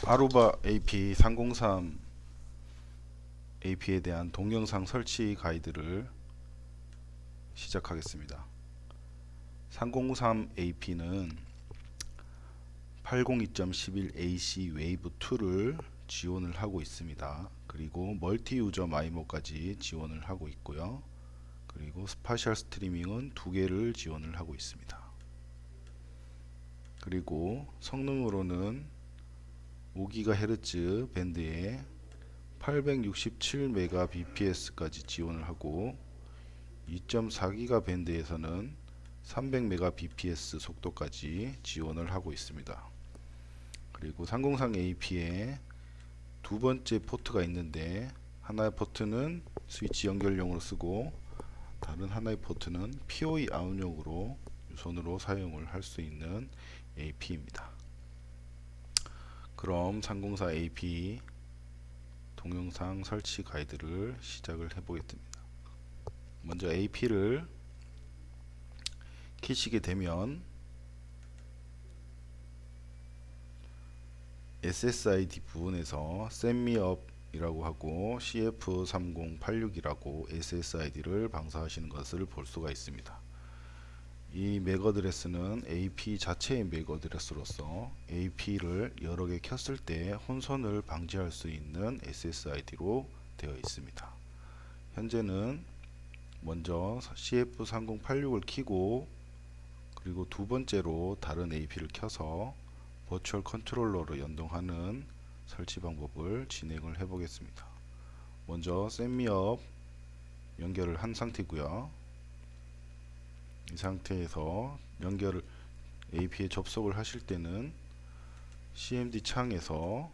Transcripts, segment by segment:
아루바 AP 303 AP에 대한 동영상 설치 가이드를 시작하겠습니다. 303 AP는 802.11ac 웨이브 2를 지원을 하고 있습니다. 그리고 멀티 유저 마이모까지 지원을 하고 있고요. 그리고 스파셜 스트리밍은 2개를 지원을 하고 있습니다. 그리고 성능으로는 5GHz 밴드에 867Mbps까지 지원을 하고 2.4GHz 밴드에서는 300Mbps 속도까지 지원을 하고 있습니다. 그리고 303 AP에 두 번째 포트가 있는데 하나의 포트는 스위치 연결용으로 쓰고 다른 하나의 포트는 PoE 아웃용으로 유선으로 사용을 할 수 있는 AP입니다. 그럼 304 AP 동영상 설치 가이드를 시작을 해보겠습니다. 먼저 AP를 키시게 되면 SSID 부분에서 SetmeUp 이라고 하고 CF3086이라고 SSID를 방사하시는 것을 볼 수가 있습니다. 이 맥 어드레스는 AP 자체의 맥 어드레스로서 AP를 여러 개 켰을 때 혼선을 방지할 수 있는 SSID로 되어 있습니다. 현재는 먼저 CF3086을 켜고 그리고 두 번째로 다른 AP를 켜서 버추얼 컨트롤러로 연동하는 설치 방법을 진행을 해 보겠습니다. 먼저 SetmeUp 연결을 한 상태고요. 이 상태에서 연결을 AP에 접속을 하실 때는 CMD 창에서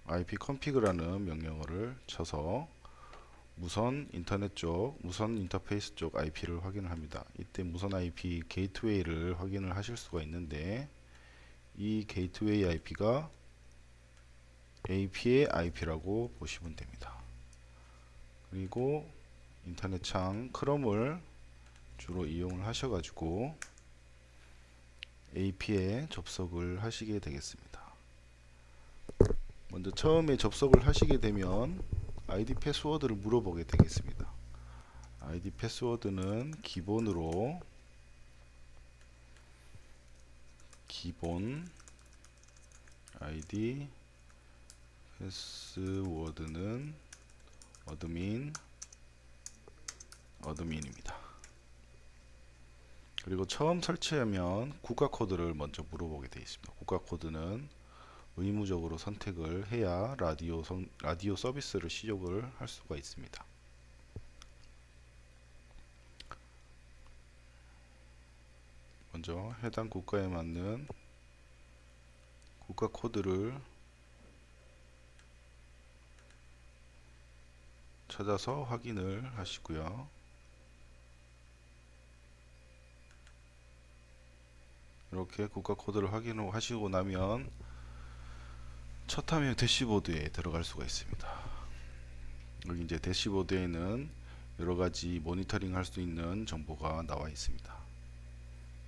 ipconfig라는 명령어를 쳐서 무선 인터넷 쪽, 무선 인터페이스 쪽 IP를 확인을 합니다. 이때 무선 IP 게이트웨이를 확인을 하실 수가 있는데 이 게이트웨이 IP가 AP의 IP라고 보시면 됩니다. 그리고 인터넷 창 크롬을 주로 이용을 하셔가지고 AP에 접속을 하시게 되겠습니다. 먼저 처음에 접속을 하시게 되면 아이디 패스워드를 물어보게 되겠습니다. 아이디 패스워드는 기본으로 기본 아이디 패스워드는 어드민입니다. 그리고 처음 설치하면 국가 코드를 먼저 물어보게 되어 있습니다. 국가 코드는 의무적으로 선택을 해야 라디오 서비스를 시작을 할 수가 있습니다. 먼저 해당 국가에 맞는 국가 코드를 찾아서 확인을 하시고요. 이렇게 국가 코드를 확인하시고 나면 첫 화면 대시보드에 들어갈 수가 있습니다. 여기 이제 대시보드에는 여러가지 모니터링 할 수 있는 정보가 나와 있습니다.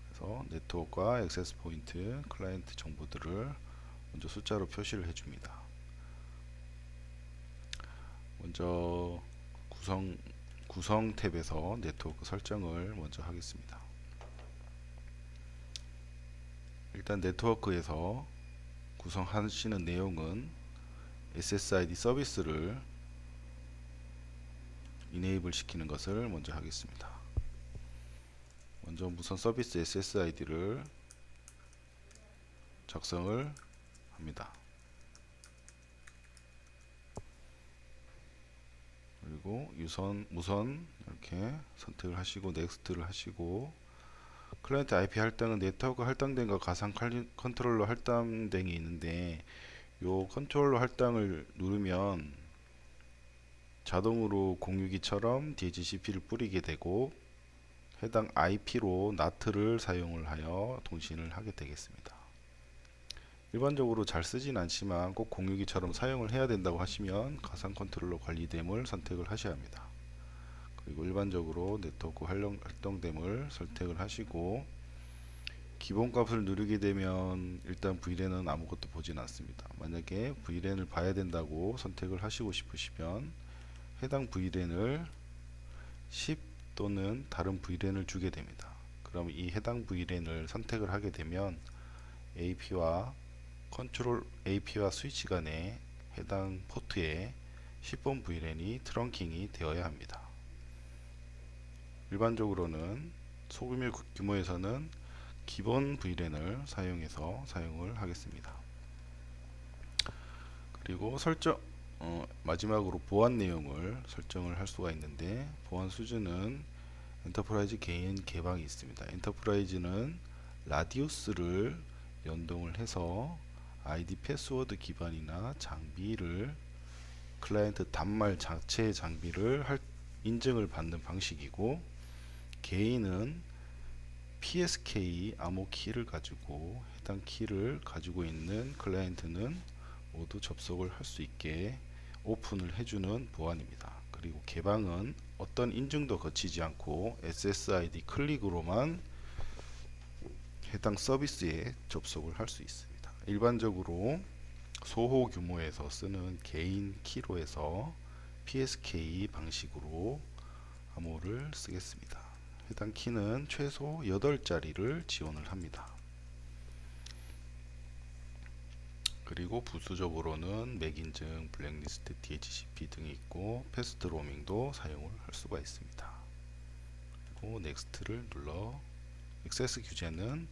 그래서 네트워크와 액세스 포인트, 클라이언트 정보들을 먼저 숫자로 표시를 해줍니다. 먼저 구성 탭에서 네트워크 설정을 먼저 하겠습니다. 일단 네트워크에서 구성하시는 내용은 SSID 서비스를 이네이블 시키는 것을 먼저 하겠습니다. 먼저 무선 서비스 SSID를 작성을 합니다. 그리고 무선 이렇게 선택을 하시고 넥스트를 하시고 클라이언트 IP 할당은 네트워크 할당된과 가상 컨트롤러 할당된이 있는데 요 컨트롤러 할당을 누르면 자동으로 공유기처럼 DHCP를 뿌리게 되고 해당 IP로 NAT를 사용을 하여 통신을 하게 되겠습니다. 일반적으로 잘 쓰진 않지만 꼭 공유기처럼 사용을 해야 된다고 하시면 가상 컨트롤러 관리됨을 선택을 하셔야 합니다. 그리고 일반적으로 네트워크 활동됨을 선택을 하시고 기본값을 누르게 되면 일단 VLAN은 아무것도 보진 않습니다. 만약에 VLAN을 봐야 된다고 선택을 하시고 싶으시면 해당 VLAN을 10 또는 다른 VLAN을 주게 됩니다. 그럼 이 해당 VLAN을 선택을 하게 되면 AP와 컨트롤 AP와 스위치 간에 해당 포트에 10번 VLAN이 트렁킹이 되어야 합니다. 일반적으로는 소규모 규모에서는 기본 VLAN을 사용해서 사용을 하겠습니다. 그리고 마지막으로 보안 내용을 설정을 할 수가 있는데, 보안 수준은 엔터프라이즈 개인 개방이 있습니다. 엔터프라이즈는 라디우스를 연동을 해서 아이디 패스워드 기반이나 장비를 클라이언트 단말 자체의 장비를 인증을 받는 방식이고, 개인은 PSK 암호 키를 가지고 해당 키를 가지고 있는 클라이언트는 모두 접속을 할 수 있게 오픈을 해주는 보안입니다. 그리고 개방은 어떤 인증도 거치지 않고 SSID 클릭으로만 해당 서비스에 접속을 할 수 있습니다. 일반적으로 소호 규모에서 쓰는 개인 키로 해서 PSK 방식으로 암호를 쓰겠습니다. 해당 키는 최소 8자리를 지원을 합니다. 그리고 부수적으로는 맥 인증, 블랙리스트, DHCP 등이 있고 패스트 로밍도 사용을 할 수가 있습니다. 그리고 넥스트를 눌러 액세스 규제는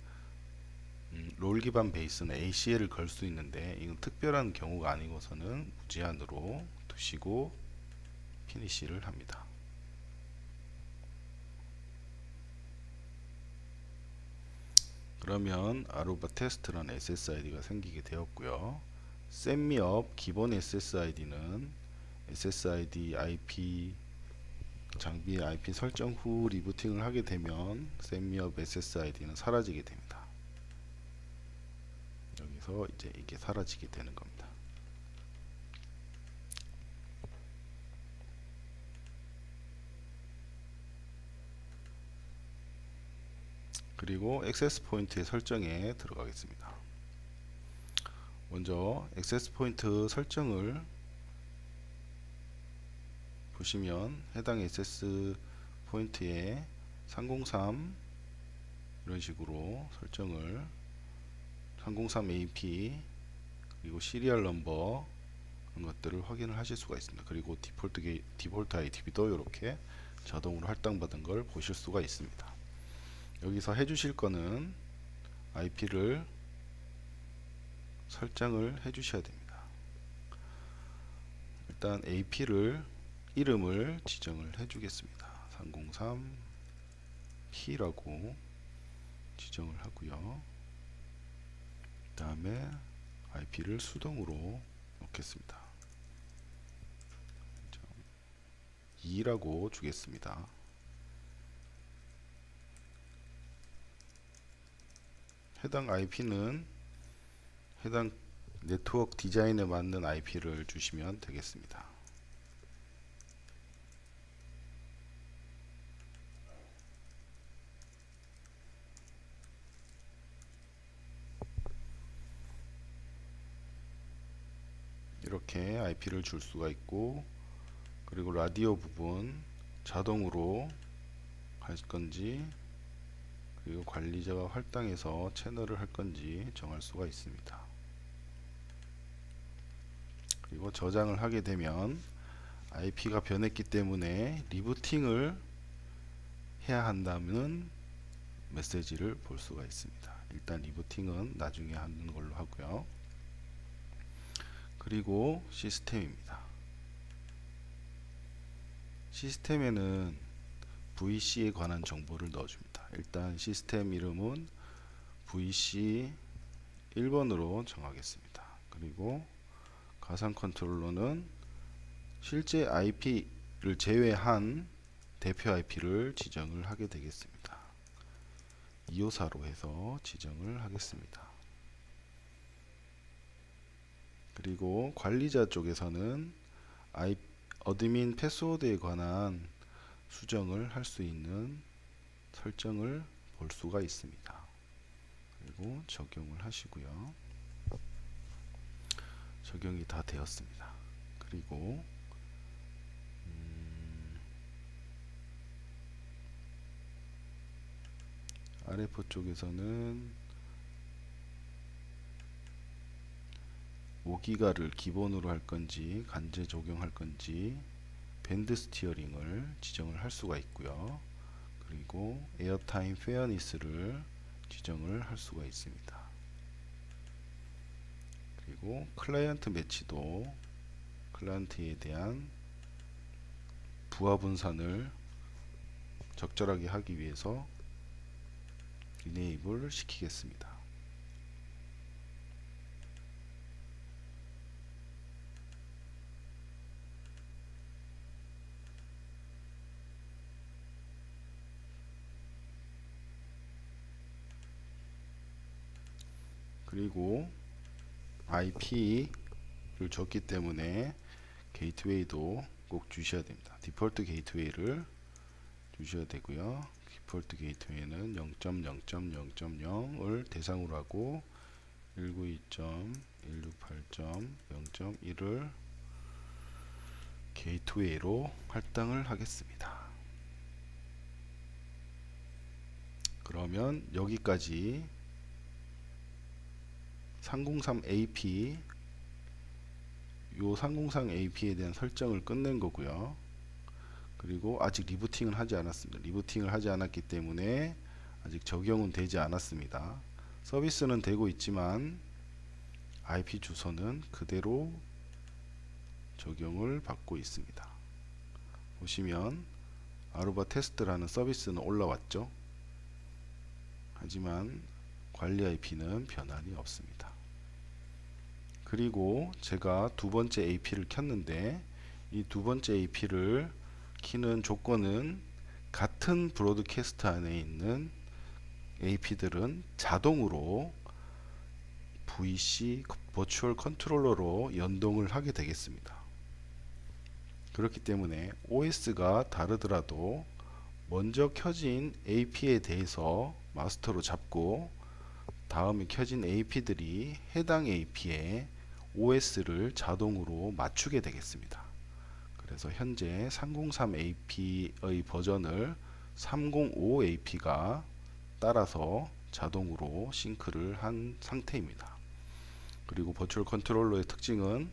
롤 기반 베이스는 ACL을 걸 수 있는데 이건 특별한 경우가 아니고서는 무제한으로 두시고 피니시를 합니다. 그러면 아루바 테스트라는 SSID가 생기게 되었고요. 셋미업 기본 SSID는 SSID IP 장비의 IP 설정 후 리부팅을 하게 되면 셋미업 SSID는 사라지게 됩니다. 여기서 이제 이게 사라지게 되는 겁니다. 그리고 액세스 포인트의 설정에 들어가겠습니다. 먼저 액세스 포인트 설정을 보시면 해당 액세스 포인트에 303 이런 식으로 설정을 303 AP 그리고 시리얼 넘버 그런 것들을 확인을 하실 수가 있습니다. 그리고 디폴트 ID도 이렇게 자동으로 할당받은 걸 보실 수가 있습니다. 여기서 해주실 거는 IP를 설정을 해주셔야 됩니다. 일단 AP를 이름을 지정을 해주겠습니다. 303P라고 지정을 하고요. 그 다음에 IP를 수동으로 넣겠습니다. 2라고 주겠습니다. 해당 IP는 해당 네트워크 디자인에 맞는 IP를 주시면 되겠습니다. 이렇게 IP를 줄 수가 있고, 그리고 라디오 부분 자동으로 갈 건지 그리고 관리자가 할당해서 채널을 할 건지 정할 수가 있습니다. 그리고 저장을 하게 되면 IP가 변했기 때문에 리부팅을 해야 한다는 메시지를 볼 수가 있습니다. 일단 리부팅은 나중에 하는 걸로 하고요. 그리고 시스템입니다. 시스템에는 VC에 관한 정보를 넣어줍니다. 일단 시스템 이름은 VC 1번으로 정하겠습니다. 그리고 가상 컨트롤러는 실제 IP를 제외한 대표 IP를 지정을 하게 되겠습니다. 254로 해서 지정을 하겠습니다. 그리고 관리자 쪽에서는 어드민 패스워드에 관한 수정을 할 수 있는 설정을 볼 수가 있습니다. 그리고 적용을 하시고요. 적용이 다 되었습니다. 그리고 RF 쪽에서는 5기가를 기본으로 할 건지 관제 적용할 건지 밴드 스티어링을 지정을 할 수가 있고요. 그리고 에어타임 페어니스를 지정을 할 수가 있습니다. 그리고 클라이언트 매치도 클라이언트에 대한 부하 분산을 적절하게 하기 위해서 이네이블 시키겠습니다. 그리고 IP를 줬기 때문에 게이트웨이도 꼭 주셔야 됩니다. 디폴트 게이트웨이를 주셔야 되고요. 디폴트 게이트웨이는 0.0.0.0을 대상으로 하고 192.168.0.1을 게이트웨이로 할당을 하겠습니다. 그러면 여기까지 303AP 요 303AP에 대한 설정을 끝낸 거고요. 그리고 아직 리부팅을 하지 않았습니다. 리부팅을 하지 않았기 때문에 아직 적용은 되지 않았습니다. 서비스는 되고 있지만 IP 주소는 그대로 적용을 받고 있습니다. 보시면 아루바 테스트라는 서비스는 올라왔죠. 하지만 관리 IP는 변환이 없습니다. 그리고 제가 두 번째 AP를 켰는데 이 두 번째 AP를 키는 조건은 같은 브로드캐스트 안에 있는 AP들은 자동으로 VC 버추얼 컨트롤러로 연동을 하게 되겠습니다. 그렇기 때문에 OS가 다르더라도 먼저 켜진 AP에 대해서 마스터로 잡고 다음에 켜진 AP들이 해당 AP에 OS를 자동으로 맞추게 되겠습니다. 그래서 현재 303AP의 버전을 305AP가 따라서 자동으로 싱크를 한 상태입니다. 그리고 버추얼 컨트롤러의 특징은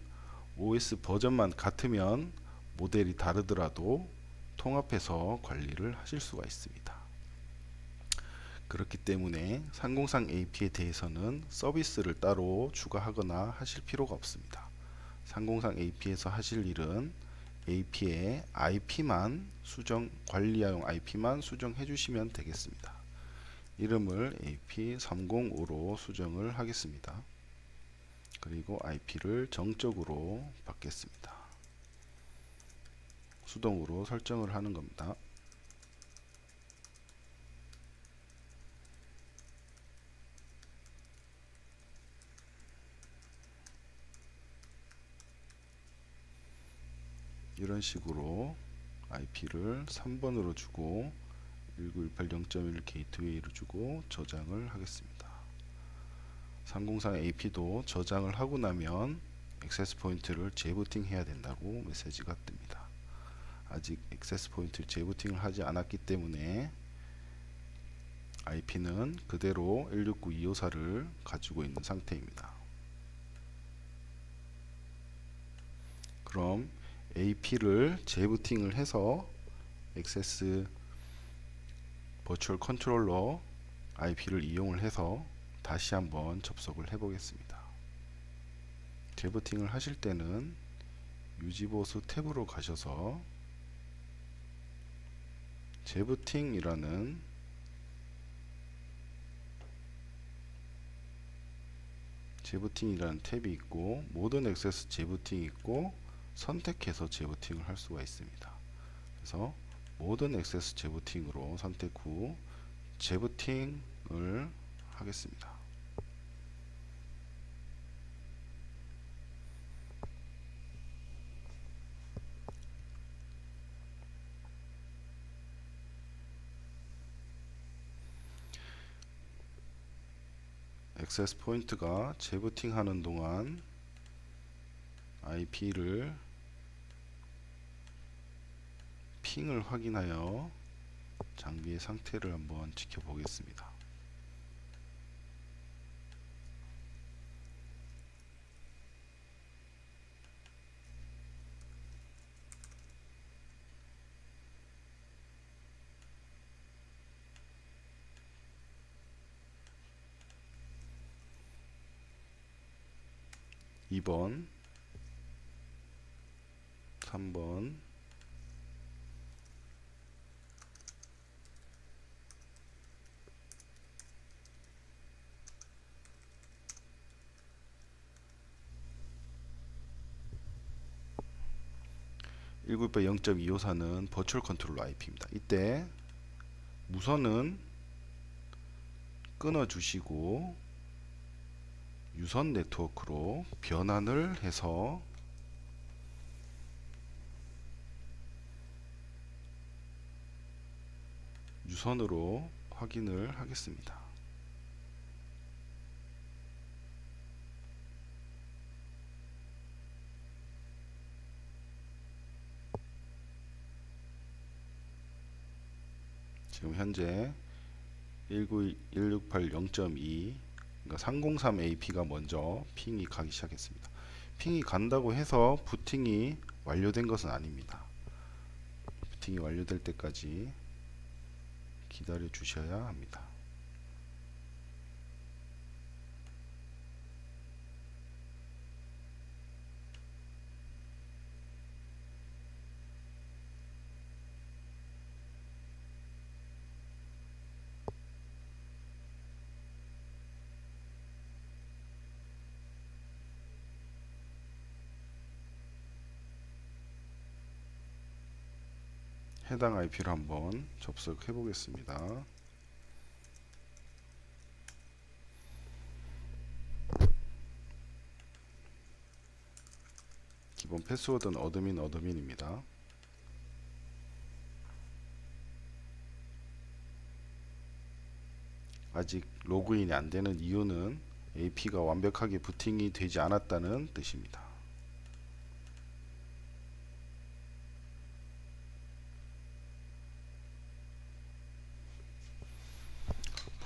OS 버전만 같으면 모델이 다르더라도 통합해서 관리를 하실 수가 있습니다. 그렇기 때문에 303AP에 대해서는 서비스를 따로 추가하거나 하실 필요가 없습니다. 303AP에서 하실 일은 AP의 IP만 수정, 관리하용 IP만 수정해 주시면 되겠습니다. 이름을 AP305로 수정을 하겠습니다. 그리고 IP를 정적으로 받겠습니다. 수동으로 설정을 하는 겁니다. 이런 식으로 IP를 3번으로 주고 19180.1 게이트웨이를 주고 저장을 하겠습니다. 303AP도 저장을 하고 나면 액세스 포인트를 재부팅 해야 된다고 메시지가 뜹니다. 아직 액세스 포인트를 재부팅을 하지 않았기 때문에 IP는 그대로 169254를 가지고 있는 상태입니다. 그럼 AP를 재부팅을 해서 액세스 버추얼 컨트롤러 IP를 이용을 해서 다시 한번 접속을 해 보겠습니다. 재부팅을 하실 때는 유지보수 탭으로 가셔서 재부팅이라는 탭이 있고 모든 액세스 재부팅이 있고 선택해서 재부팅을 할 수가 있습니다. 그래서 모든 액세스 재부팅으로 선택 후 재부팅을 하겠습니다. 액세스 포인트가 재부팅 하는 동안 IP를 핑을 확인하여 장비의 상태를 한번 지켜보겠습니다. (2번) (3번) (198.0.254는) 버추얼 컨트롤러 IP입니다. 이때 무선은 끊어 주시고 유선 네트워크로 변환을 해서 유선으로 확인을 하겠습니다. 지금 현재 168.0.2 그러니까 303 AP가 먼저 핑이 가기 시작했습니다. 핑이 간다고 해서 부팅이 완료된 것은 아닙니다. 부팅이 완료될 때까지 기다려 주셔야 합니다. 해당 IP를 한번 접속해 보겠습니다. 기본 패스워드는 어드민입니다. 아직 로그인이 안되는 이유는 AP가 완벽하게 부팅이 되지 않았다는 뜻입니다.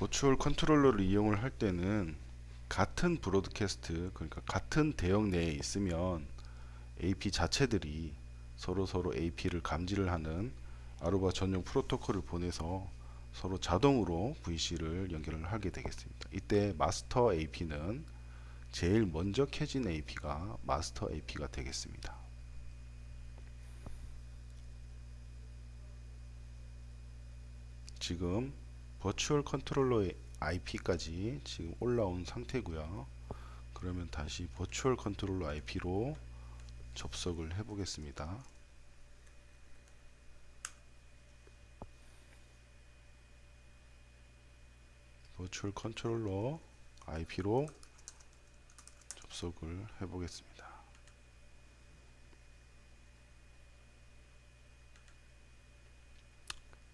버추얼 컨트롤러를 이용을 할 때는 같은 브로드캐스트, 그러니까 같은 대역 내에 있으면 AP 자체들이 서로 AP를 감지를 하는 아루바 전용 프로토콜을 보내서 서로 자동으로 VC를 연결을 하게 되겠습니다. 이때 마스터 AP는 제일 먼저 켜진 AP가 마스터 AP가 되겠습니다. 지금 버추얼 컨트롤러의 IP까지 지금 올라온 상태고요. 그러면 다시 버추얼 컨트롤러 IP로 접속을 해 보겠습니다. 버추얼 컨트롤러 IP로 접속을 해 보겠습니다.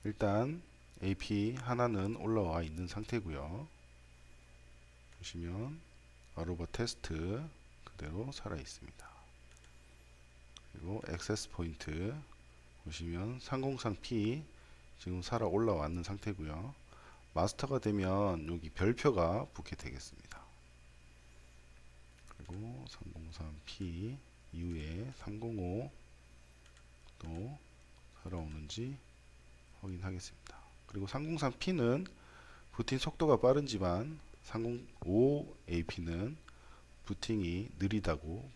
일단 AP 하나는 올라와 있는 상태고요. 보시면 아루바 테스트 그대로 살아 있습니다. 그리고 액세스 포인트 보시면 303P 지금 살아 올라왔는 상태고요. 마스터가 되면 여기 별표가 붙게 되겠습니다. 그리고 303P 이후에 305 또 살아오는지 확인하겠습니다. 그리고 303P는 부팅 속도가 빠른지만 305AP는 부팅이 느리다고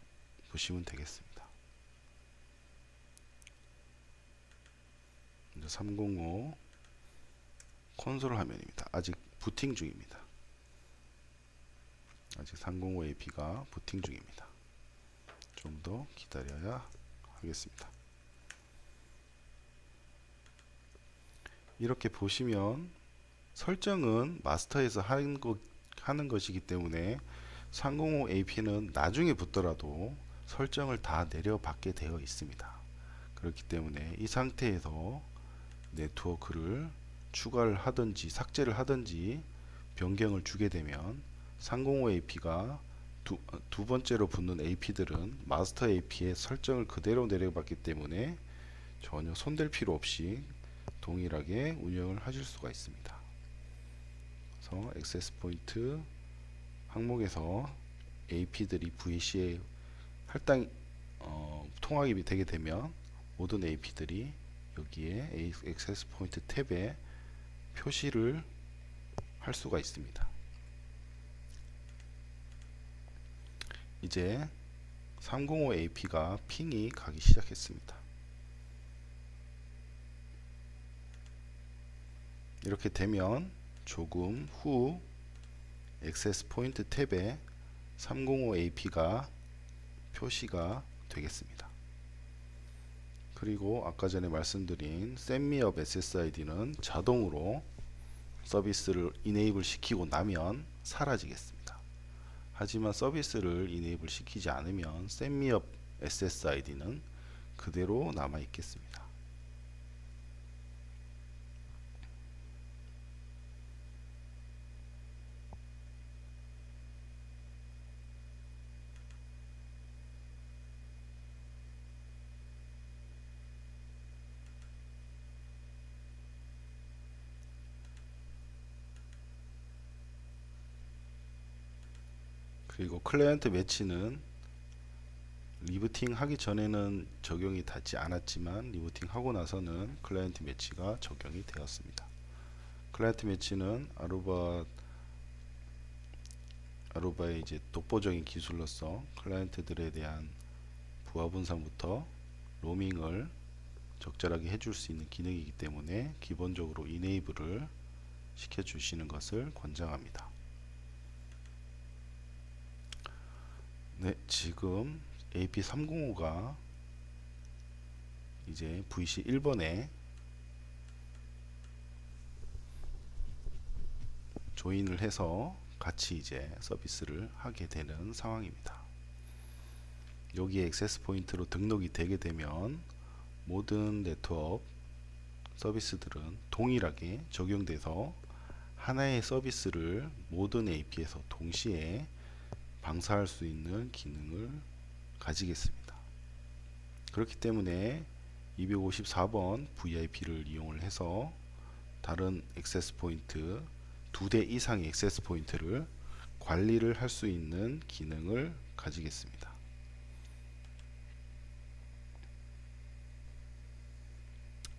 보시면 되겠습니다. 305 콘솔 화면입니다. 아직 부팅 중입니다. 아직 305AP가 부팅 중입니다. 좀 더 기다려야 하겠습니다. 이렇게 보시면 설정은 마스터에서 하는 것이기 때문에 305AP는 나중에 붙더라도 설정을 다 내려받게 되어 있습니다. 그렇기 때문에 이 상태에서 네트워크를 추가를 하든지 삭제를 하든지 변경을 주게 되면 305 AP가 두 번째로 붙는 AP들은 마스터 AP의 설정을 그대로 내려받기 때문에 전혀 손댈 필요 없이 동일하게 운영을 하실 수가 있습니다. 그래서 액세스 포인트 항목에서 AP들이 VC에 통합이 되게 되면 모든 AP들이 여기에 액세스 포인트 탭에 표시를 할 수가 있습니다. 이제 305 AP가 핑이 가기 시작했습니다. 이렇게 되면 조금 후 액세스 포인트 탭에 305 AP가 표시가 되겠습니다. 그리고 아까 전에 말씀드린 셋미업 SSID는 자동으로 서비스를 이네이블 시키고 나면 사라지겠습니다. 하지만 서비스를 이네이블 시키지 않으면 셋미업 SSID는 그대로 남아 있겠습니다. 그리고 클라이언트 매치는 리부팅 하기 전에는 적용이 되지 않았지만 리부팅 하고 나서는 클라이언트 매치가 적용이 되었습니다. 클라이언트 매치는 아루바의 이제 독보적인 기술로서 클라이언트들에 대한 부하 분산부터 로밍을 적절하게 해줄 수 있는 기능이기 때문에 기본적으로 이네이블을 시켜주시는 것을 권장합니다. 네, 지금 AP305가 이제 VC 1번에 조인을 해서 같이 이제 서비스를 하게 되는 상황입니다. 여기에 액세스 포인트로 등록이 되게 되면 모든 네트워크 서비스들은 동일하게 적용돼서 하나의 서비스를 모든 AP에서 동시에 방사할 수 있는 기능을 가지겠습니다. 그렇기 때문에 254번 VIP를 이용을 해서 다른 액세스 포인트 2대 이상의 액세스 포인트를 관리를 할 수 있는 기능을 가지겠습니다.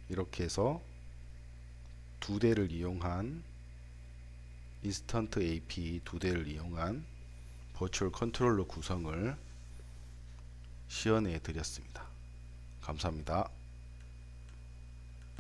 이렇게 해서 2대를 이용한 인스턴트 AP 2대를 이용한 버추얼 컨트롤러 구성을 시연해 드렸습니다. 감사합니다.